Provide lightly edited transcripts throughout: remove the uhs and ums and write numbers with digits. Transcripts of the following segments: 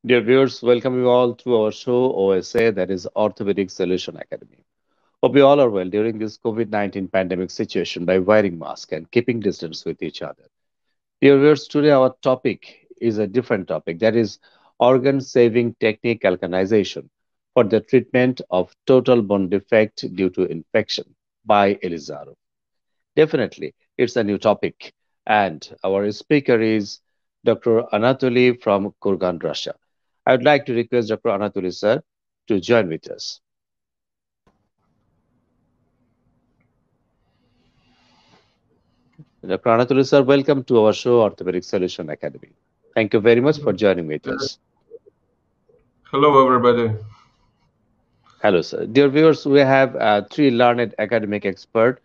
Dear viewers, welcome you all to our show OSA, that is Orthopedic Solution Academy. Hope you all are well during this COVID-19 pandemic situation by wearing masks and keeping distance with each other. Dear viewers, today our topic is a different topic, that is organ saving technique calcanization for the treatment of total bone defect due to infection by Elizarov. Definitely, it's a new topic. And our speaker is Dr. Anatoly from Kurgan, Russia. I would like to request Dr. Anatoly, sir, to join with us. Dr. Anatoly, sir, welcome to our show, Orthopedic Solution Academy. Thank you very much for joining with us. Hello, everybody. Hello, sir. Dear viewers, we have three learned academic experts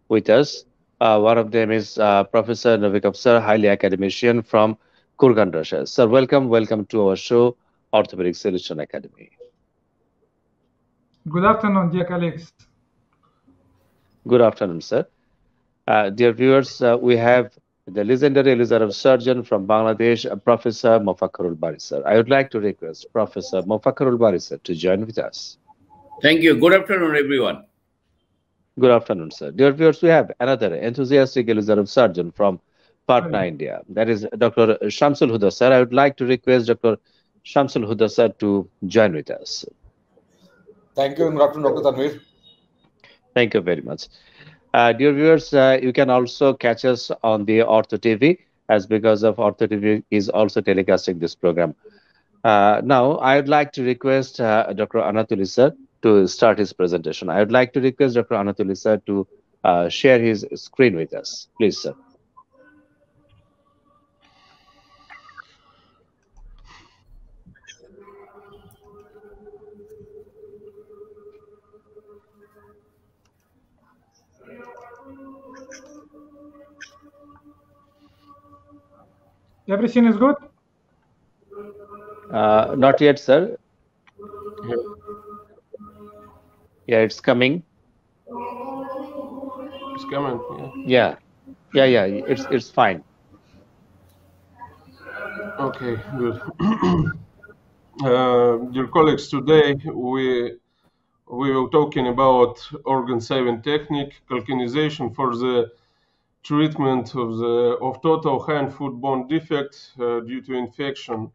with us. One of them is Professor Novikov, sir, highly academician from Kurgan, Russia. Sir, welcome to our show, Orthopedic Solution Academy. Good afternoon, dear colleagues. Good afternoon, sir. Dear viewers, we have the legendary Elizarov surgeon from Bangladesh, Professor Mofakarul Bari, sir. I would like to request Professor Mofakarul Bari, sir, to join with us. Thank you. Good afternoon, everyone. Good afternoon, sir. Dear viewers, we have another enthusiastic Elizarov surgeon from Patna, India. That is Dr. Shamsul Huda, sir. I would like to request Dr. Shamsul Huda, sir, to join with us. Thank you, and good afternoon, Dr. Tanvir. Thank you very much. Dear viewers, you can also catch us on the Ortho TV, as because of Ortho TV is also telecasting this program. Now, I would like to request Dr. Anatoly, sir, to start his presentation. I would like to request Dr. Anatoly, sir, to share his screen with us. Please, sir. Everything is good? Not yet, sir. Yeah, it's coming. It's coming. Yeah. It's fine. Okay, good. Dear colleagues, today we will talking about organ saving technique calcanization for the treatment of total hand foot bone defect due to infection.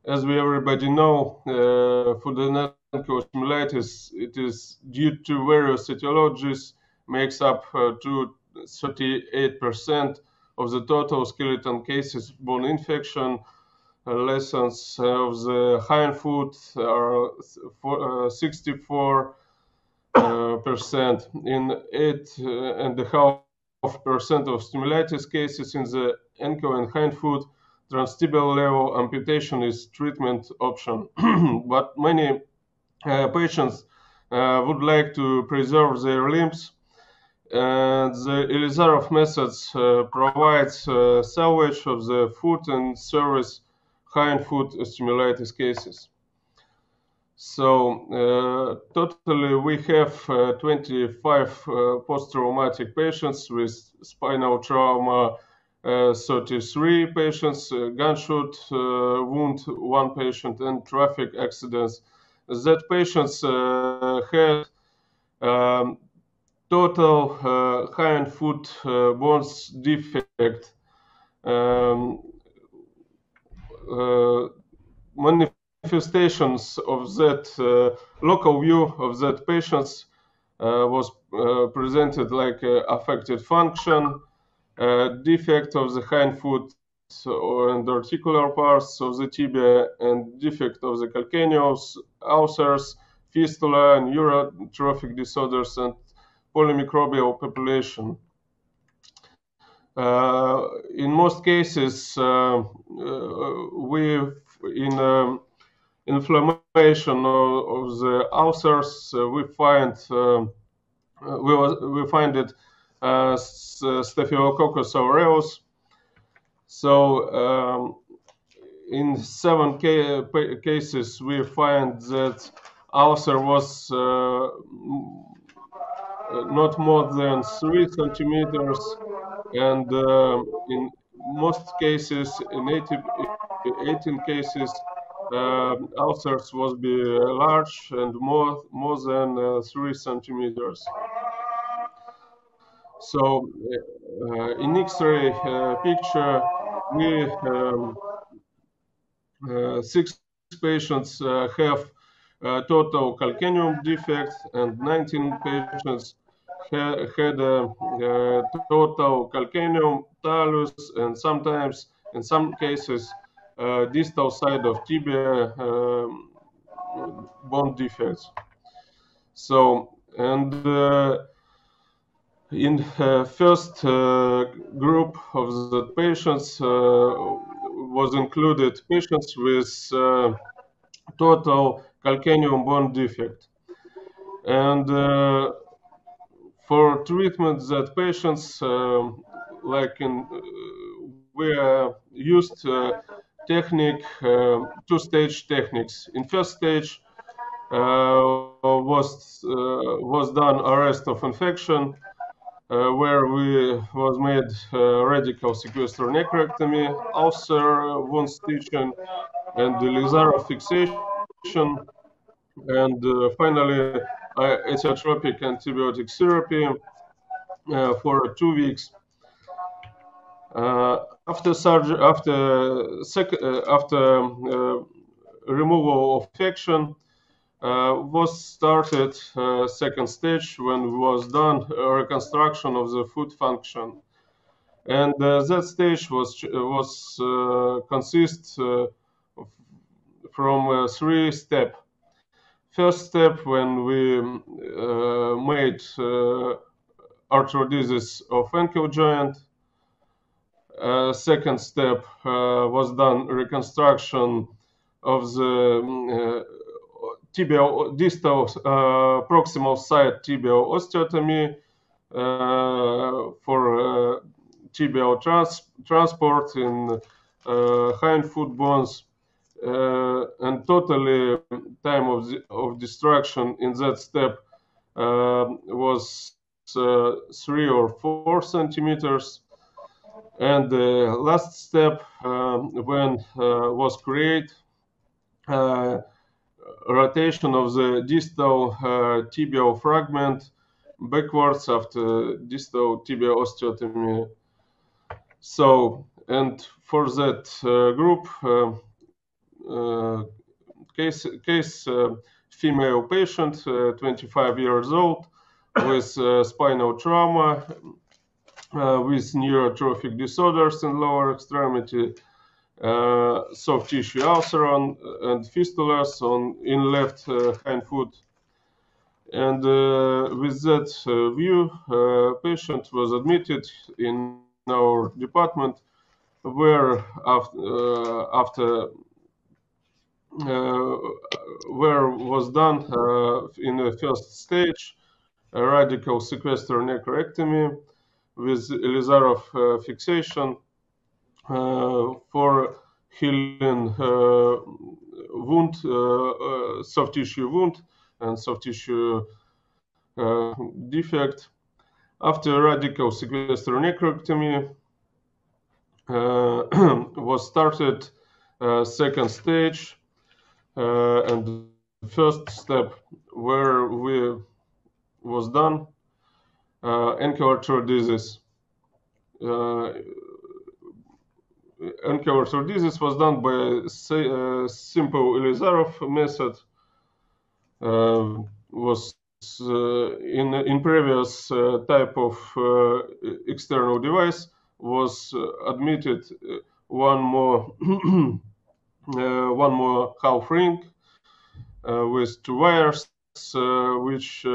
As we everybody know, for the osteomyelitis, it is due to various etiologies, makes up to 38% of the total skeleton cases bone infection. Lessons of the hind foot are 64%. In 8.5% of osteomyelitis cases in the ankle and hind foot, transtibial level amputation is treatment option. But many patients would like to preserve their limbs. And the Elizarov methods provides salvage of the foot and service hind foot osteomyelitis cases. So totally we have 25 post-traumatic patients with spinal trauma, 33 patients, gunshot wound, 1 patient, and traffic accidents. That patients had total hind foot bones defect. Manifestations of that local view of that patients was presented like affected function, defect of the hind foot and articular parts of the tibia, and defect of the calcaneus, ulcers, fistula, neurotrophic disorders, and polymicrobial population. In most cases, in inflammation of the ulcers, we find it Staphylococcus aureus. So in 7 cases, we find that ulcer was not more than 3 centimeters, and in most cases, in 18 cases, ulcers was be large and more than 3 centimeters. So in X-ray picture, we 6 patients have total calcaneum defect, and 19 patients had total calcaneum, talus, and sometimes, in some cases, distal side of tibia bone defects. So, and in first group of the patients was included patients with total calcaneum bone defect. And for treatment that patients like in we used technique, two-stage techniques. In first stage was done arrest of infection, where we was made radical sequester necrectomy, ulcer wound stitching, and laser fixation, and finally etiotropic antibiotic therapy for 2 weeks. After surgery, after removal of infection, was started second stage when was done reconstruction of the foot function, and that stage was consists from 3 steps. First step, when we made arthrodesis of ankle joint. Second step was done reconstruction of the tibial distal proximal side tibial osteotomy for tibial transport in hind foot bones, and totally time of destruction in that step was 3 or 4 centimeters. And the last step, when was create rotation of the distal tibial fragment backwards after distal tibial osteotomy. So, and for that group, case female patient, 25 years old, with spinal trauma, with neurotrophic disorders in lower extremity, soft tissue ulcer and fistulas in left hind foot. And with that view, patient was admitted in our department, where where was done in the first stage a radical sequester necrectomy with Elizarov fixation for healing wound, soft tissue wound and soft tissue defect. After radical sequester necrectomy was started second stage, and first step where we was done ankle arthrodesis. Ankle arthrodesis was done by simple Elizarov method. Was in previous type of external device was admitted one more one more half ring with 2 wires which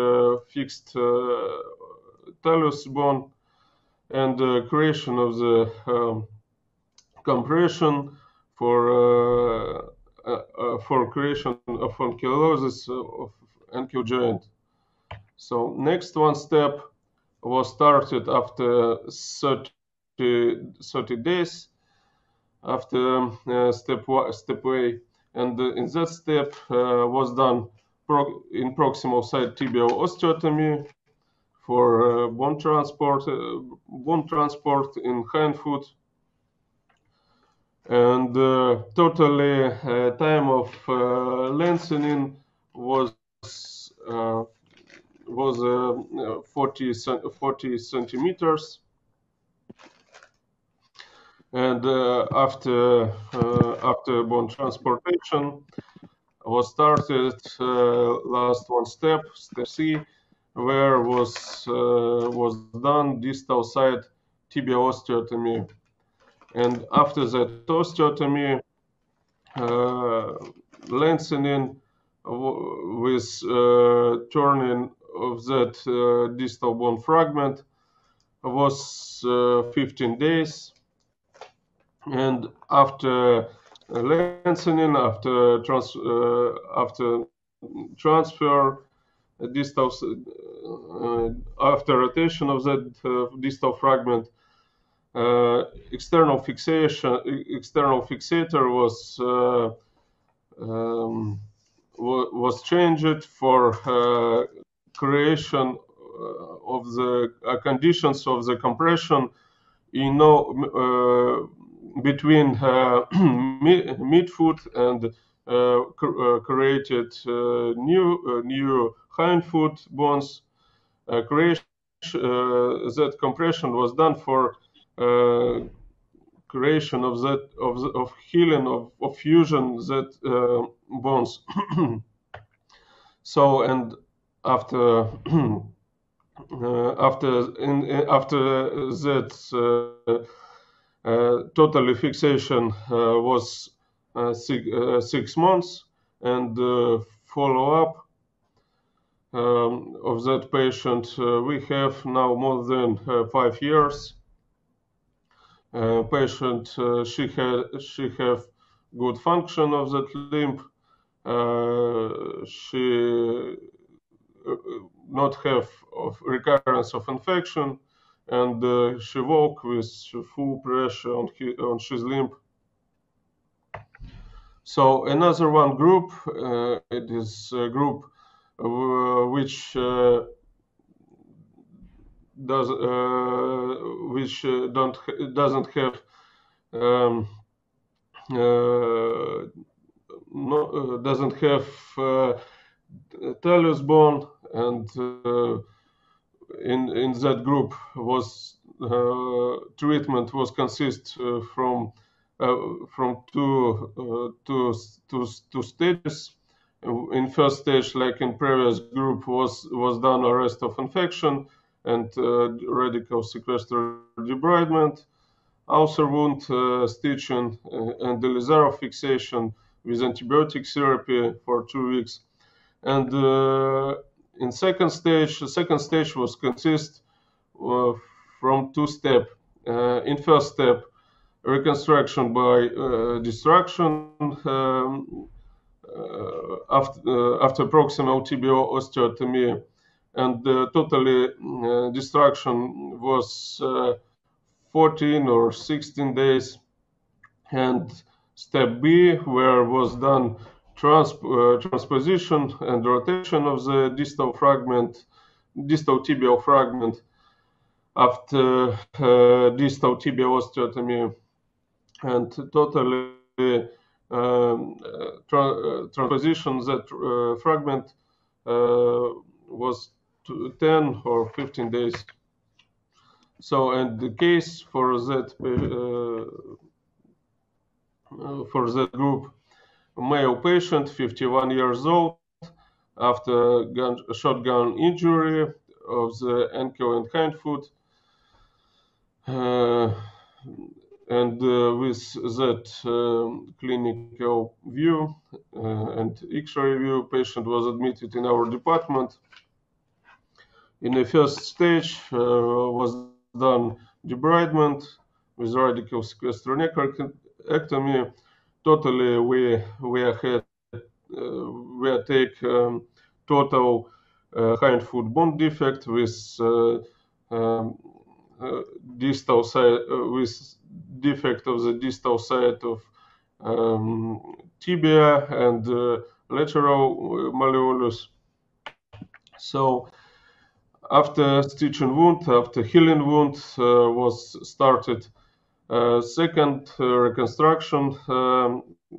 fixed talus bone, and creation of the compression for creation of ankylosis of ankle joint. So next one step was started after 30 days after step A, and in that step was done in proximal side tibial osteotomy for bone transport in hind foot. and totally time of lengthening was 40 centimeters. And after bone transportation was started last one step C, where was done distal side tibia osteotomy. And after that osteotomy, lengthening with turning of that distal bone fragment was 15 days. And after lengthening, after transfer, distal after rotation of that distal fragment, external fixator was changed for creation of the conditions of the compression between midfoot and created new hindfoot bones. That compression was done for creation of healing of fusion that bones. So, and after that totally fixation was 6 months, and follow up of that patient we have now more than 5 years. Patient she have good function of that limb. She not have of recurrence of infection, and she walk with full pressure on his limb. So another one group, it is a group which doesn't have doesn't have talus bone, and in that group was treatment was consist from two stages. In first stage, like in previous group, was done arrest of infection and radical sequester debridement, ulcer wound stitching, and the Lazarov fixation with antibiotic therapy for 2 weeks. And in second stage, the second stage was consist from two steps. In first step, reconstruction by destruction after proximal tibial osteotomy, and totally destruction was 14 or 16 days. And step B, where was done transposition and rotation of the distal tibial fragment after distal tibial osteotomy, and totally transposition that fragment was 10 or 15 days. So, and the case for that group, male patient, 51 years old, after shotgun injury of the ankle and hindfoot, and with that clinical view and X-ray view, patient was admitted in our department. In the first stage was done debridement with radical sequestronectomy. Totally, we take total hindfoot bone defect with distal side with defect of the distal side of tibia and lateral malleolus. So after stitching wound, after healing wound was started Second reconstruction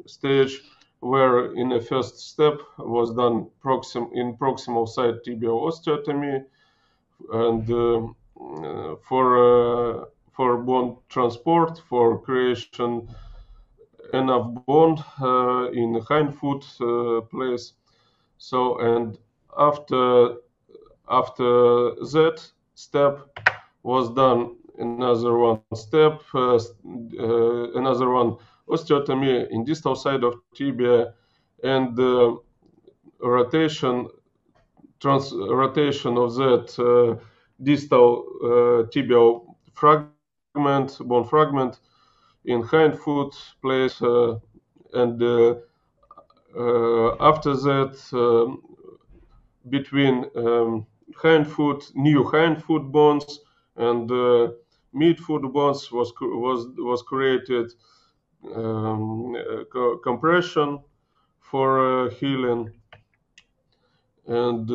stage, where in the first step was done in proximal side tibial osteotomy, and for bone transport, for creation enough bone in the hind foot place. So, and after that step was done another one step, another one osteotomy in distal side of tibia, and rotation of that distal tibial fragment, bone fragment in hind foot place, and after that between new hind foot bones and mid foot bones was created compression for healing, and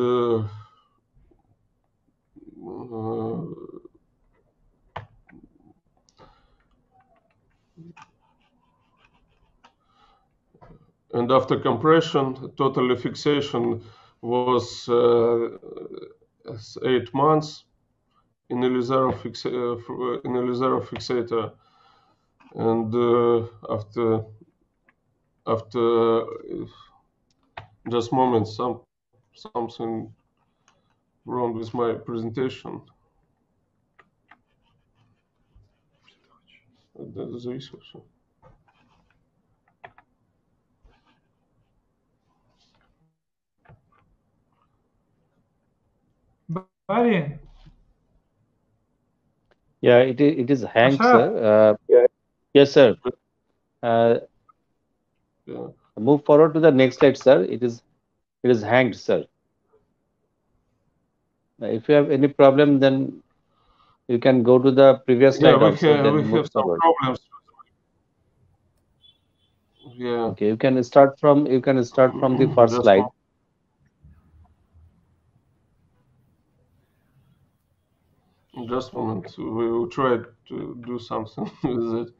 after compression, total fixation was 8 months in a Lizarov fixator, and after just moment, something wrong with my presentation. Зависит все. Barry? Yeah, it is hanged, Ashar? sir. Yes, sir. Yeah. Move forward to the next slide, sir. It is hanged, sir. If you have any problem, then you can go to the previous Yeah, slide also, then we move have some forward. problems. Yeah. Okay, you can start from the first Just slide. Just a moment. We will try to do something with it.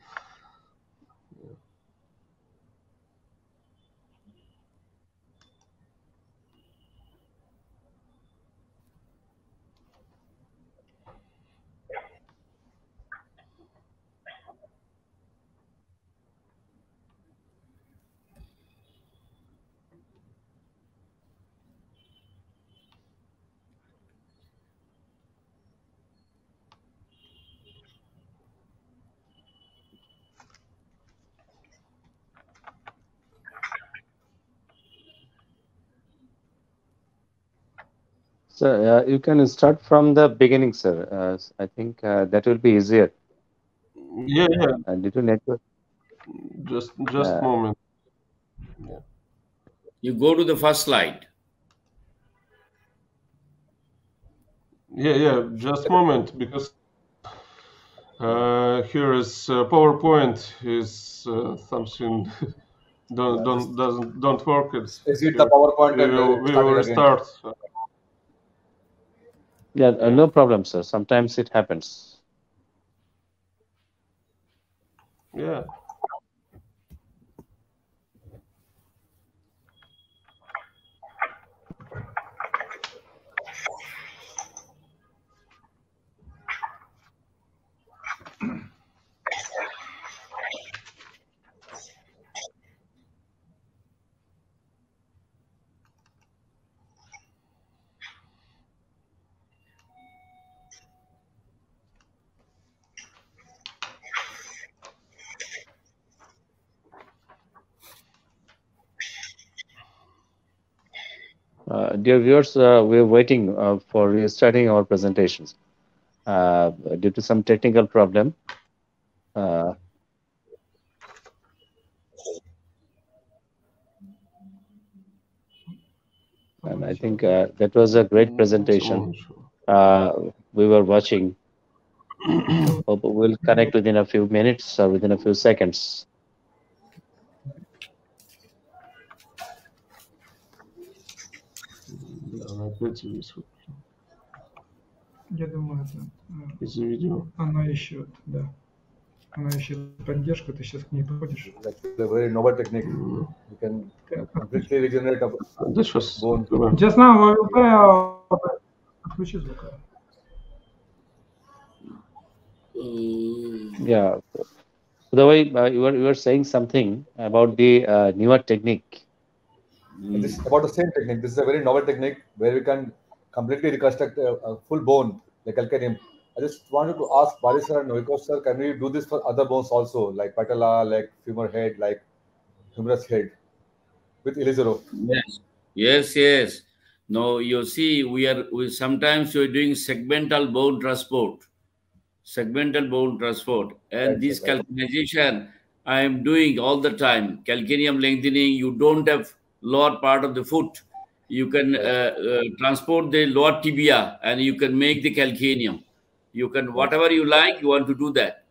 So you can start from the beginning, sir. I think that will be easier. Yeah, Due to network. just a moment. You go to the first slide. Yeah, just a moment, because here is PowerPoint is something don't work. Exit the PowerPoint We and will start it again. restart. Yeah, no problem, sir. Sometimes it happens. Yeah. Dear viewers, we're waiting for restarting our presentations due to some technical problem. Uh, and I think that was a great presentation. We were watching. Hope we'll connect within a few minutes or within a few seconds. Я думаю, это Из-за видео. она ищет, да. Она ищет поддержку, ты сейчас к ней подходишь. It's actually a very novel technique. You can completely regenerate a bone. Just now, отключи звук. Yeah. The way you were saying something about the newer technique. This is about the same technique. This is a very novel technique where we can completely reconstruct a full bone, like calcaneum. I just wanted to ask Bali sir and Novikov sir, can we do this for other bones also, like patella, like femur head, like humerus head, with Elizaro? Yes, yes, yes. No, you see, we sometimes we're doing segmental bone transport, and Right, sir, this right, calcanization I am doing all the time. Calcaneum lengthening. You don't have lower part of the foot. You can right, transport the lower tibia, and you can make the calcaneum. You can right, whatever you like. You want to do that.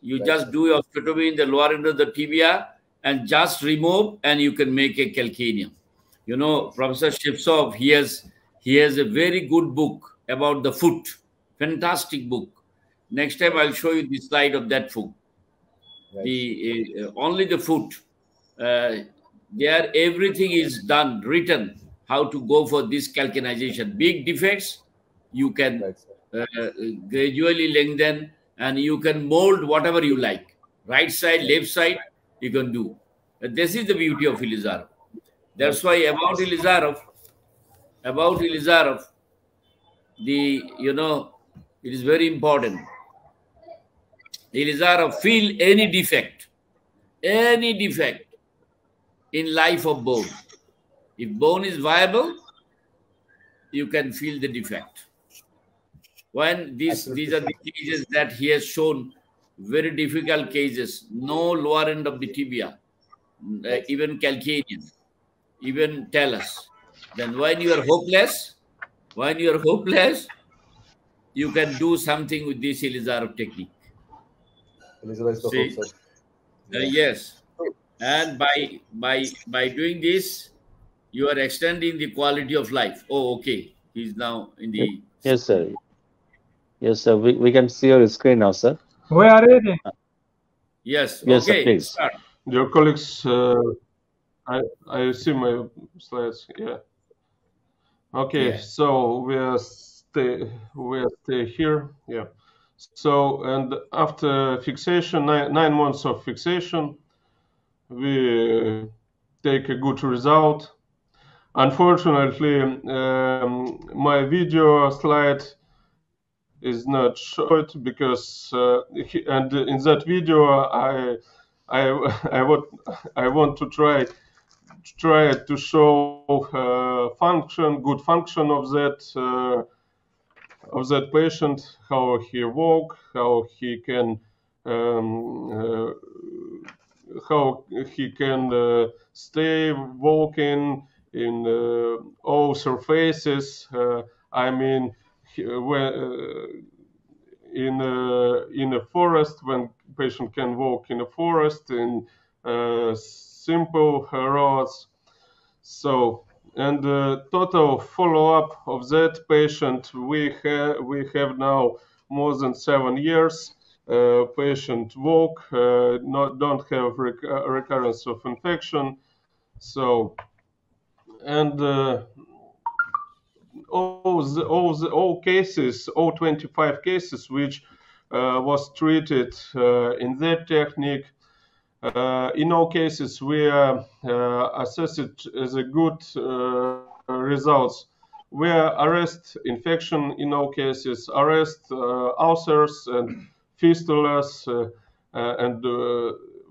You right, just sir. do your osteotomy in the lower end of the tibia and just remove, and you can make a calcaneum. You know, Professor Shipsov, he has a very good book about the foot. Fantastic book. Next time Right, I'll show you the slide of that foot. right, The only the foot. There everything is done, written how to go for this calcanization. Big defects, you can right, sir. gradually lengthen, and you can mold whatever you like. Right side, Right, left side, you can do. This is the beauty of Elizarov. right, That's why sir. about Elizarov, it is very important. Elizarov, feel any defect in life of bone. If bone is viable, you can feel the defect. When these Absolutely, are sir. the cases that he has shown, very difficult cases, no lower end of the tibia, Right, sir. even calcaneum, even talus. Then when you are hopeless, you can do something with this Elizarov technique. Elizaro is the hope, See, sir. Yeah. yes, and by doing this, you are extending the quality of life. Oh, okay, he's now in the Yes, sir. Yes, sir. We can see your screen now, sir. We are ready. yes. Yes, sir. Okay, Please. start. Dear colleagues, I see my slides. Yeah. Okay. Yeah. So we stay here. Yeah. So and after fixation, 9 months of fixation, we take a good result. Unfortunately, my video slide is not short because and in that video I I want to try to show good function of that patient, how he walk, um, uh, how he can stay walking in all surfaces. I mean, in a forest, when patient can walk in a forest in simple roads. So, and the total follow-up of that patient, we have now more than 7 years. Patient walk, don't have recurrence of infection. So, and all cases, all 25 cases which was treated in that technique, in all cases we assess it as a good results. We arrest infection in all cases, arrest ulcers and fistulas, and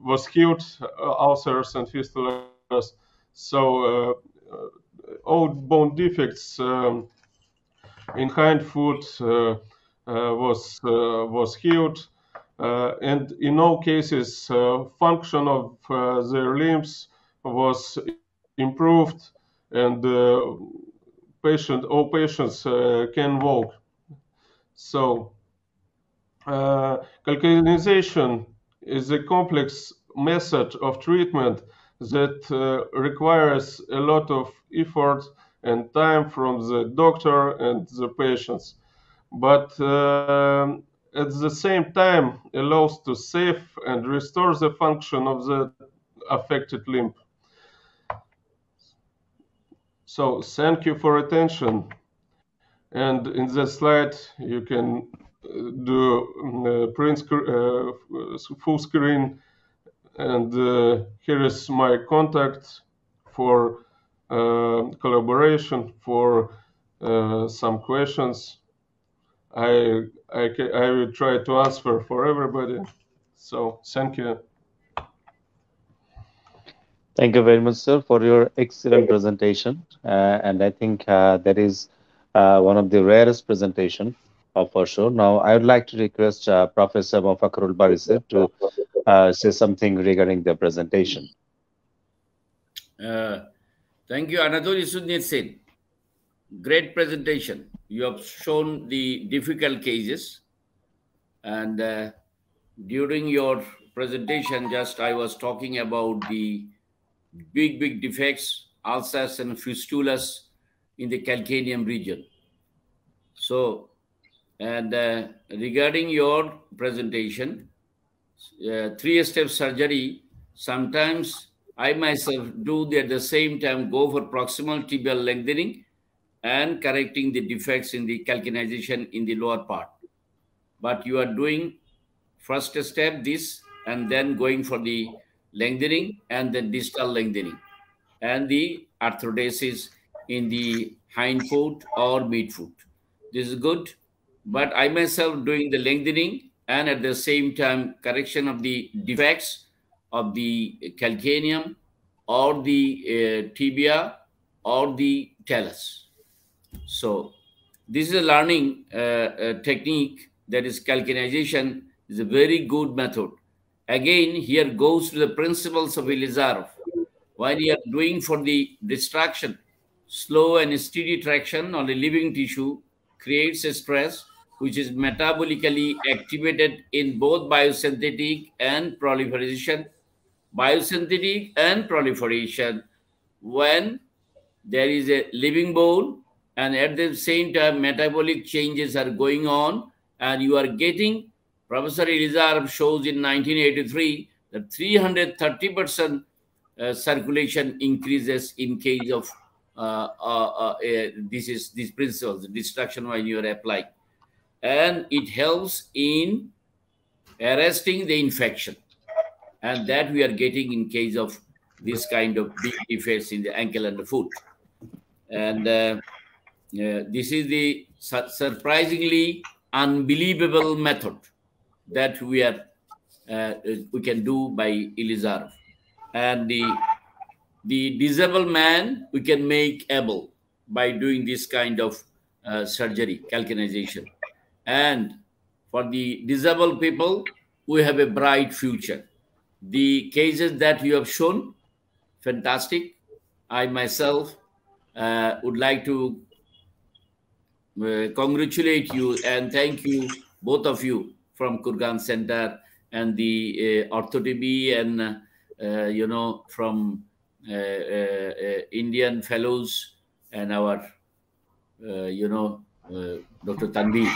was healed ulcers and fistulas. So all bone defects in hind foot was healed, and in all cases, function of their limbs was improved, and all patients can walk. So, calcanization is a complex method of treatment that requires a lot of effort and time from the doctor and the patients. But at the same time allows to save and restore the function of the affected limb. So thank you for attention. And in the slide, you can do print full screen. And here is my contact for collaboration, for some questions. I will try to answer for everybody. So thank you. Thank you very much, sir, for your excellent presentation. And I think that is one of the rarest presentation for sure. Now, I would like to request Professor Mofakrul Barisir to say something regarding the presentation. Thank you, Anatol Isudnitsin. Great presentation. You have shown the difficult cases, and during your presentation, just I was talking about the big defects, ulcers and fistulas in the calcaneum region. So, and regarding your presentation, 3-step surgery, sometimes I myself do at the same time go for proximal tibial lengthening and correcting the defects in the calcanization in the lower part. But you are doing first step this and then going for the lengthening and then distal lengthening and the arthrodesis in the hind foot or midfoot. This is good, but I myself doing the lengthening and at the same time correction of the defects of the calcaneum or the tibia or the talus. So this is a learning technique, that is calcanization is a very good method. Again, here goes to the principles of Elizarov. When you are doing for the distraction, slow and steady traction on the living tissue creates a stress which is metabolically activated in both biosynthetic and proliferation. Biosynthetic and proliferation when there is a living bone and at the same time metabolic changes are going on and you are getting, Professor Elizarov shows in 1983 that 330% circulation increases in case of these principles, destruction when you are applying. And it helps in arresting the infection. And that we are getting in case of this kind of big defects in the ankle and the foot. And this is the surprisingly unbelievable method that we can do by Elizarov. And the disabled man we can make able by doing this kind of surgery, calcanization. And for the disabled people, we have a bright future. The cases that you have shown, fantastic. I myself would like to congratulate you and thank you, both of you, from Kurgan Center and the Rajtv and from Indian fellows and our Dr. Tanvi.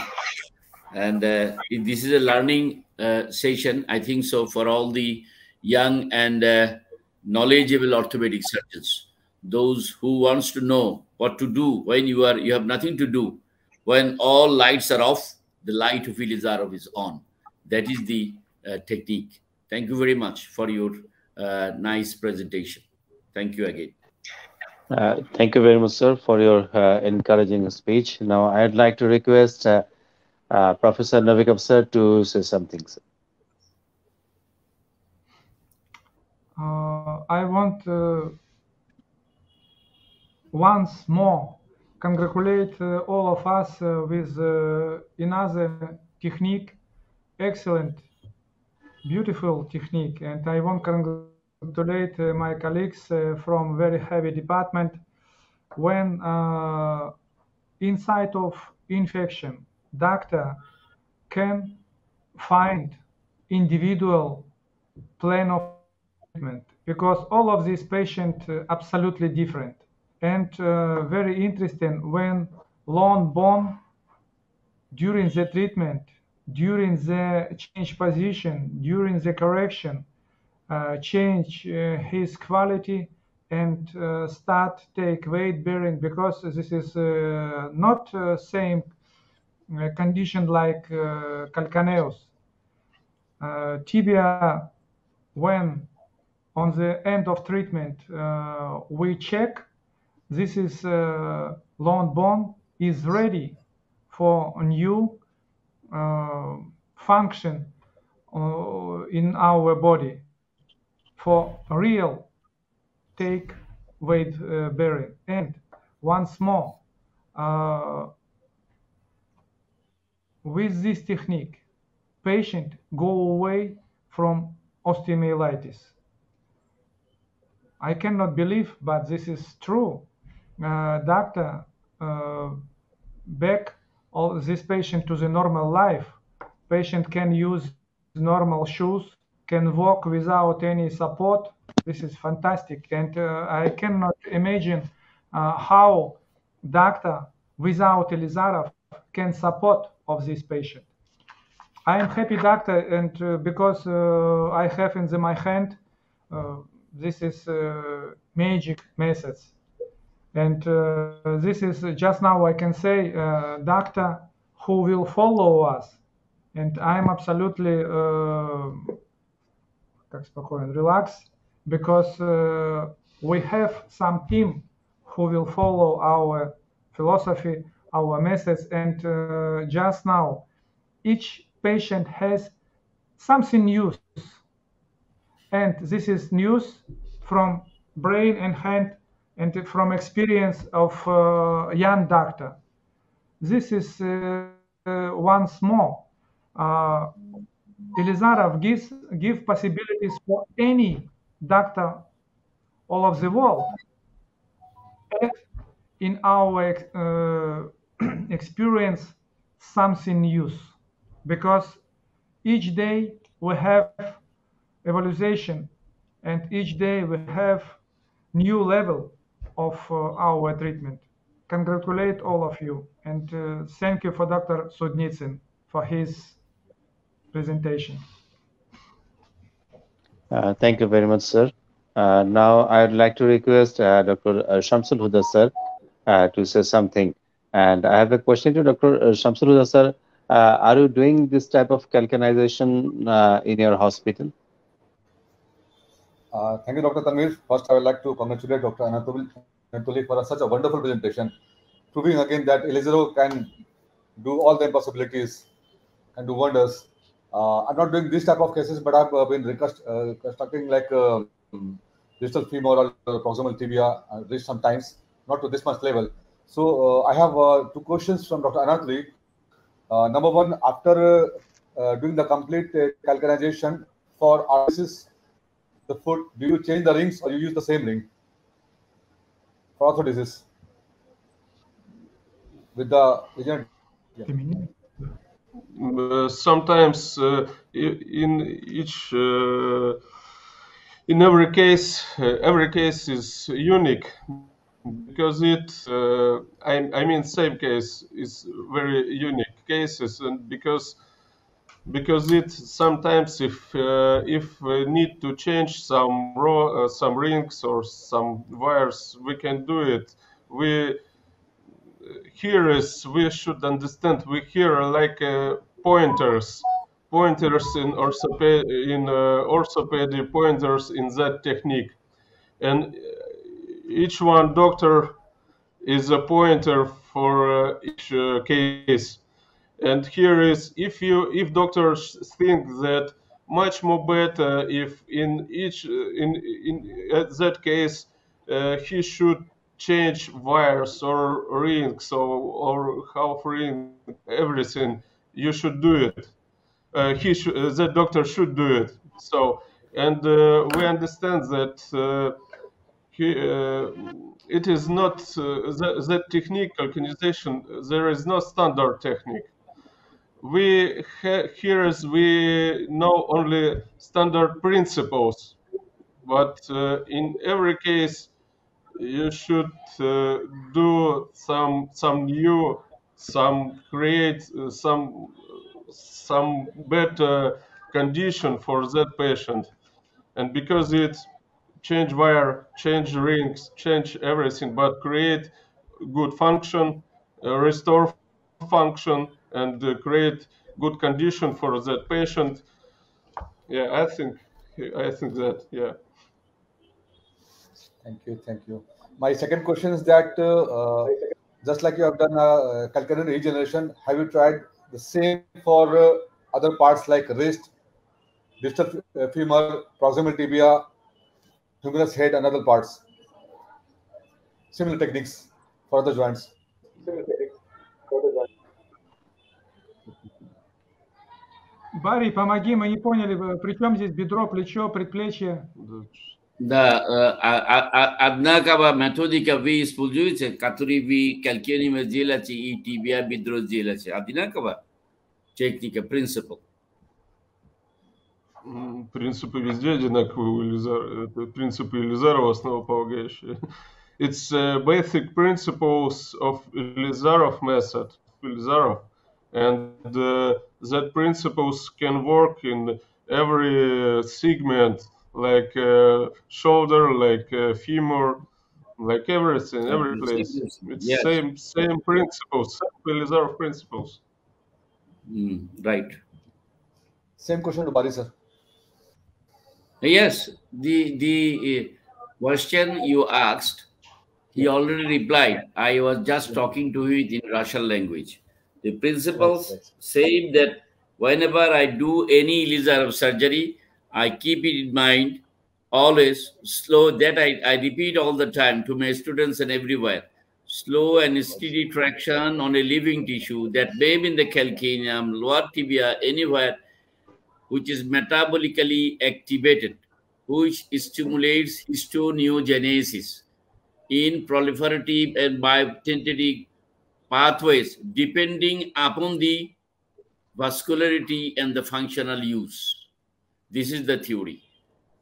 And this is a learning session, I think so, for all the young and knowledgeable orthopedic surgeons. Those who wants to know what to do when you have nothing to do. When all lights are off, the light of Elizarov is on. That is the technique. Thank you very much for your nice presentation. Thank you again. Thank you very much, sir, for your encouraging speech. Now, I'd like to request Professor Novikov, sir, to say something, sir. I want once more congratulate all of us with another technique, excellent, beautiful technique, and I want to congratulate my colleagues from very heavy department. When inside of infection, doctor can find individual plan of treatment, because all of these patients absolutely different. And very interesting, when long bone during the treatment during the change position, during the correction, change his quality and start take weight bearing, because this is not same condition like calcaneus. Tibia, when on the end of treatment we check, this is long bone is ready for a new function in our body for real take weight bearing. And once more, with this technique, patient go away from osteomyelitis. I cannot believe, but this is true. Doctor back all this patient to the normal life. Patient can use normal shoes, can walk without any support. This is fantastic, and I cannot imagine how doctor without Elizarov can support of this patient. I am happy doctor, and because I have in my hand this is magic methods. And this is just now I can say doctor who will follow us. And I'm absolutely relaxed, because we have some team who will follow our philosophy, our methods. And just now, each patient has something new. And this is news from brain and hand and from experience of young doctor. This is once more. Elizarov give possibilities for any doctor all of the world. Add in our experience something new, because each day we have evaluation, and each day we have new level of our treatment. Congratulate all of you, and thank you for Dr. Sudnitsyn for his presentation. Thank you very much, sir. Now, I'd like to request Dr. Shamsul Huda, sir, to say something. And I have a question to Dr. Shamsul Huda, sir. Are you doing this type of calcanization in your hospital? Thank you, Dr. Tanvir. First, I would like to congratulate Dr. Anatoly for such a wonderful presentation, proving again that Elizaro can do all the impossibilities, can do wonders. I'm not doing this type of cases, but I've been reconstructing like distal femur or proximal tibia reached sometimes, not to this much level. So I have two questions from Dr. Anatoly. Number one, after doing the complete calcanization for arthrosis, the foot, do you change the rings or you use the same ring for arthrodesis with the agent? Yeah. Sometimes in each in every case is unique, because I mean same case is very unique cases, and because it sometimes if we need to change some some rings or some wires, we can do it. We should understand, we here like pointers in orthopedy, pointers in that technique, and each one doctor is a pointer for each case. And here is, if doctors think that much more better if in each in that case he should change wires or rings or half ring, everything, you should do it. The doctor should do it. So, and we understand that it is not that technique calcanization. There is no standard technique. Here is we know only standard principles, but in every case you should do some new, some create some better condition for that patient. And because it change wire, change rings, change everything, but create good function, restore function, and create good condition for that patient. Yeah, I think that, yeah. Thank you. My second question is that just like you have done calculated regeneration, have you tried the same for other parts like wrist, distal femur, proximal tibia, humerus head, and other parts? Similar techniques for other joints. Барри, помоги, мы не поняли, при чем здесь бедро, плечо, предплечье? Да, однако методика вы используете, которую вы calculating делаете и тибия бедро делаете. Одинаково техника, принцип. Принципы везде одинаковые, это принципы Елизарова основополагающие. It's basic principles of Elizarov method, Elizarov, and that principles can work in every segment, like shoulder, like femur, like everything, every place. It's Yes. same principles, same Elizarov principles. Right. Same question to Bari, sir. Yes, the question you asked, he already replied. I was just talking to you in Russian language. The principles say that whenever I do any Elizarov surgery, I keep it in mind always slow. That I repeat all the time to my students and everywhere. Slow and steady traction on a living tissue that may be in the calcaneum, lower tibia, anywhere, which is metabolically activated, which stimulates histoneogenesis in proliferative and biotentative pathways depending upon the vascularity and the functional use. This is the theory.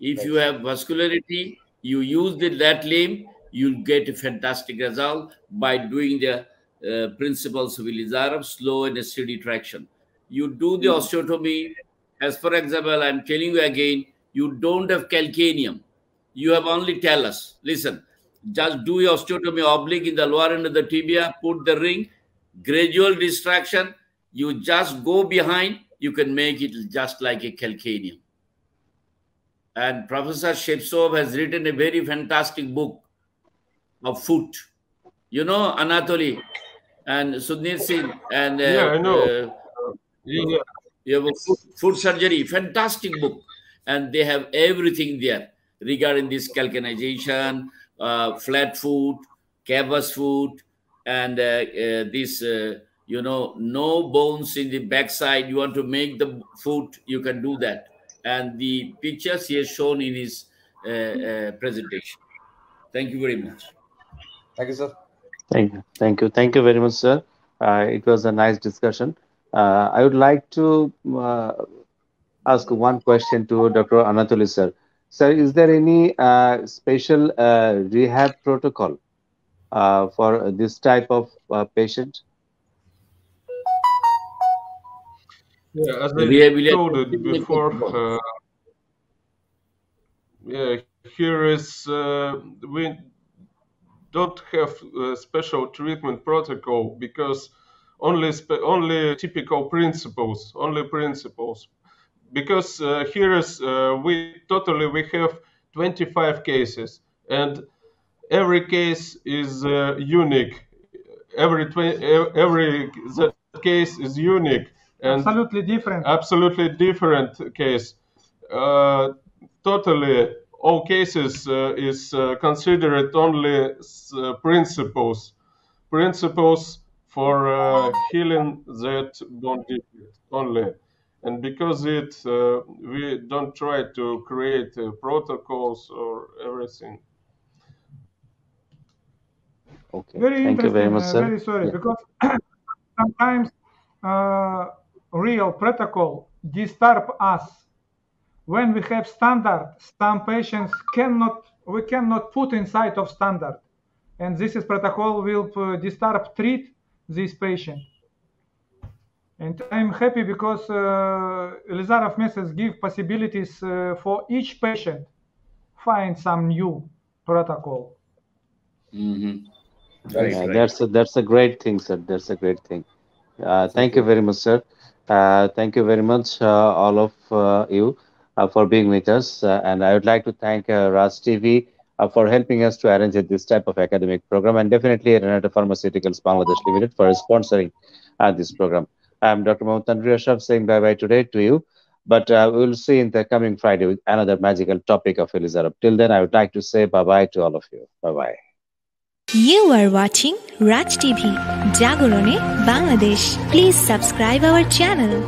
If you have vascularity, you use that limb, you'll get a fantastic result by doing the principles of Elizarov, slow and steady traction. You do the osteotomy, as for example, I'm telling you again, you don't have calcaneum. You have only talus. Listen, just do your osteotomy oblique in the lower end of the tibia, put the ring, gradual distraction, you just go behind, you can make it just like a calcaneum. And Professor Shepsov has written a very fantastic book of foot. You know, Anatoly and Sudnir Singh and Yeah, I know. Yeah. you have a foot surgery, fantastic book, and they have everything there regarding this calcanization, flat foot, cavus foot, and this no bones in the backside. You want to make the foot, you can do that, and the pictures he has shown in his presentation. Thank you very much. Thank you, sir. Thank you very much, sir. It was a nice discussion. I would like to ask one question to Dr. Anatoly, sir. Sir, is there any special rehab protocol for this type of patient? Yeah, as I told it before, here is we don't have a special treatment protocol because only typical principles, because here is we have 25 cases, and every case is unique. Every that case is unique and absolutely different case. Totally all cases is considered only principles for healing that bone defect only. And because we don't try to create protocols or everything. Okay. Very Thank you very much, sir. Very sorry, because sometimes real protocol disturb us. When we have standard, some patients we cannot put inside of standard. And this is protocol will treat this patient. And I'm happy because Elizarov methods give possibilities for each patient find some new protocol. Right, Yeah, right. that's a great thing, sir. That's a great thing. Thank you Absolutely. very much, sir. Thank you very much, all of you, for being with us. And I would like to thank Rajtv for helping us to arrange this type of academic program, and definitely Renata Pharmaceuticals Bangladesh Limited for sponsoring this program. I'm Dr. Mohammad Tanvir Ashraf saying bye bye today to you. But we will see in the coming Friday with another magical topic of Elizarab. Till then, I would like to say bye bye to all of you. Bye bye. You are watching Rajtv, Jagorone, Bangladesh. Please subscribe our channel.